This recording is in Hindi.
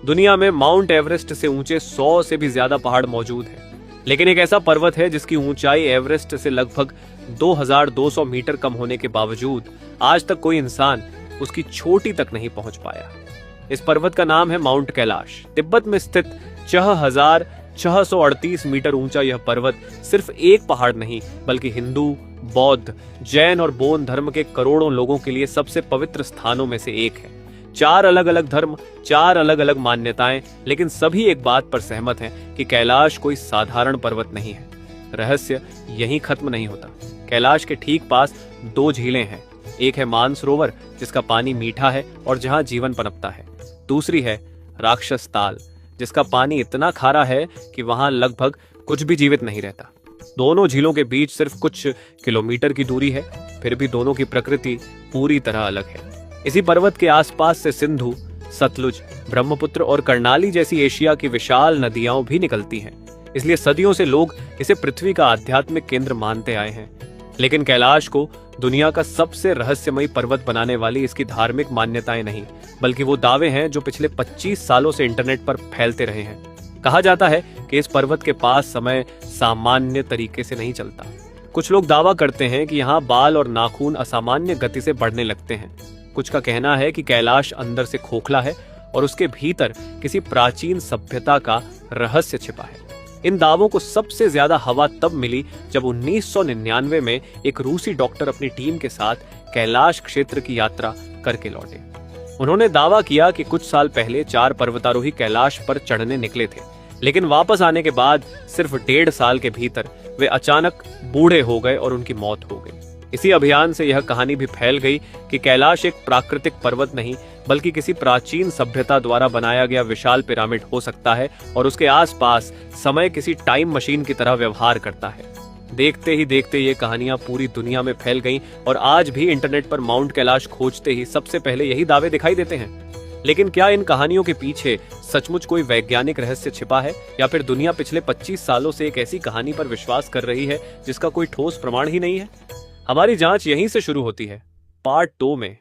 दुनिया में माउंट एवरेस्ट से ऊंचे 100 से भी ज्यादा पहाड़ मौजूद हैं, लेकिन एक ऐसा पर्वत है जिसकी ऊंचाई एवरेस्ट से लगभग 2200 मीटर कम होने के बावजूद आज तक कोई इंसान उसकी चोटी तक नहीं पहुंच पाया। इस पर्वत का नाम है माउंट कैलाश। तिब्बत में स्थित 6638 मीटर ऊंचा यह पर्वत सिर्फ एक पहाड़ नहीं बल्कि हिंदू, बौद्ध, जैन और बोन धर्म के करोड़ों लोगों के लिए सबसे पवित्र स्थानों में से एक है। 4 अलग अलग धर्म, 4 अलग अलग मान्यताएं, लेकिन सभी एक बात पर सहमत हैं कि कैलाश कोई साधारण पर्वत नहीं है। रहस्य यहीं खत्म नहीं होता। कैलाश के ठीक पास 2 झीलें हैं। एक है मानसरोवर जिसका पानी मीठा है और जहां जीवन पनपता है। दूसरी है राक्षस ताल जिसका पानी इतना खारा है कि वहां लगभग कुछ भी जीवित नहीं रहता। दोनों झीलों के बीच सिर्फ कुछ किलोमीटर की दूरी है, फिर भी दोनों की प्रकृति पूरी तरह अलग है। इसी पर्वत के आसपास से सिंधु, सतलुज, ब्रह्मपुत्र और कर्णाली जैसी एशिया की विशाल नदियां भी निकलती हैं। इसलिए सदियों से लोग इसे पृथ्वी का आध्यात्मिक केंद्र मानते आए हैं। लेकिन कैलाश को दुनिया का सबसे रहस्यमयी पर्वत बनाने वाली इसकी धार्मिक मान्यताएं नहीं, बल्कि वो दावे हैं जो पिछले 25 सालों से इंटरनेट पर फैलते रहे हैं। कहा जाता है कि इस पर्वत के पास समय सामान्य तरीके से नहीं चलता। कुछ लोग दावा करते हैं कि यहाँ बाल और नाखून असामान्य गति से बढ़ने लगते हैं। कुछ का कहना है कि कैलाश अंदर से खोखला है और उसके भीतर किसी प्राचीन सभ्यता का रहस्य छिपा है। इन दावों को सबसे ज्यादा हवा तब मिली जब 1999 में एक रूसी डॉक्टर अपनी टीम के साथ कैलाश क्षेत्र की यात्रा करके लौटे। उन्होंने दावा किया कि कुछ साल पहले 4 पर्वतारोही कैलाश पर चढ़ने निकले थे, लेकिन वापस आने के बाद सिर्फ 1.5 साल के भीतर वे अचानक बूढ़े हो गए और उनकी मौत हो गई। इसी अभियान से यह कहानी भी फैल गई कि कैलाश एक प्राकृतिक पर्वत नहीं बल्कि किसी प्राचीन सभ्यता द्वारा बनाया गया विशाल पिरामिड हो सकता है और उसके आसपास समय किसी टाइम मशीन की तरह व्यवहार करता है। देखते ही देखते ये कहानियां पूरी दुनिया में फैल गईं और आज भी इंटरनेट पर माउंट कैलाश खोजते ही सबसे पहले यही दावे दिखाई देते हैं। लेकिन क्या इन कहानियों के पीछे सचमुच कोई वैज्ञानिक रहस्य छिपा है, या फिर दुनिया पिछले 25 सालों से एक ऐसी कहानी पर विश्वास कर रही है जिसका कोई ठोस प्रमाण ही नहीं है? हमारी जांच यहीं से शुरू होती है, पार्ट 2 में।